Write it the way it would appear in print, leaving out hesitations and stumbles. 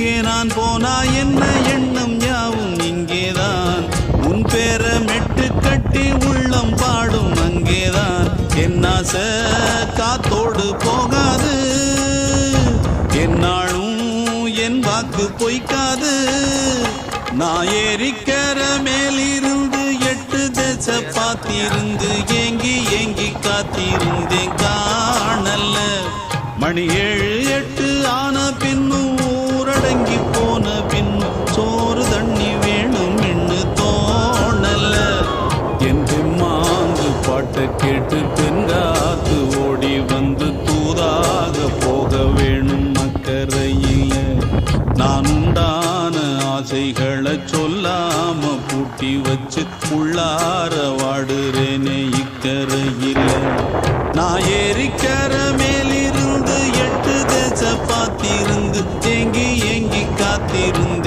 எங்கே நான் போனா என்ன எண்ணம் யாவும் இங்கேதான் உன் பேர மெட்டு கட்டி உள்ளம் பாடும் அங்கேதான் என் ஆசை காத்தோடு போகாது என்னாலும் என் வாக்கு பொய்க்காது நான் ஏறிக்கர மேலிருந்து 8 தேச பார்த்திருந்து ஏங்கி ஏங்கி காத்திருந்தேன் காணல்ல மணி 7 8 ஆன பின்னும் ஊரடங்கி போன பின்னும் சோறு தண்ணி வேணும் என்று தோணல்ல என் மாங்கு பாட்டை கேட்டு தென்காத்து ஓடி வந்து தூதாக போக வேணும் அக்கறையில் நான் உண்டான ஆசைகளை சொல்லாம பூட்டி வச்சு உள்ளார வாடுறேனே இக்கரையில் நான் ஏறிக்கர மேலிருந்து 8 தேச பார்த்திருந்து ஏங்கி ஏங்கி காத்திருந்து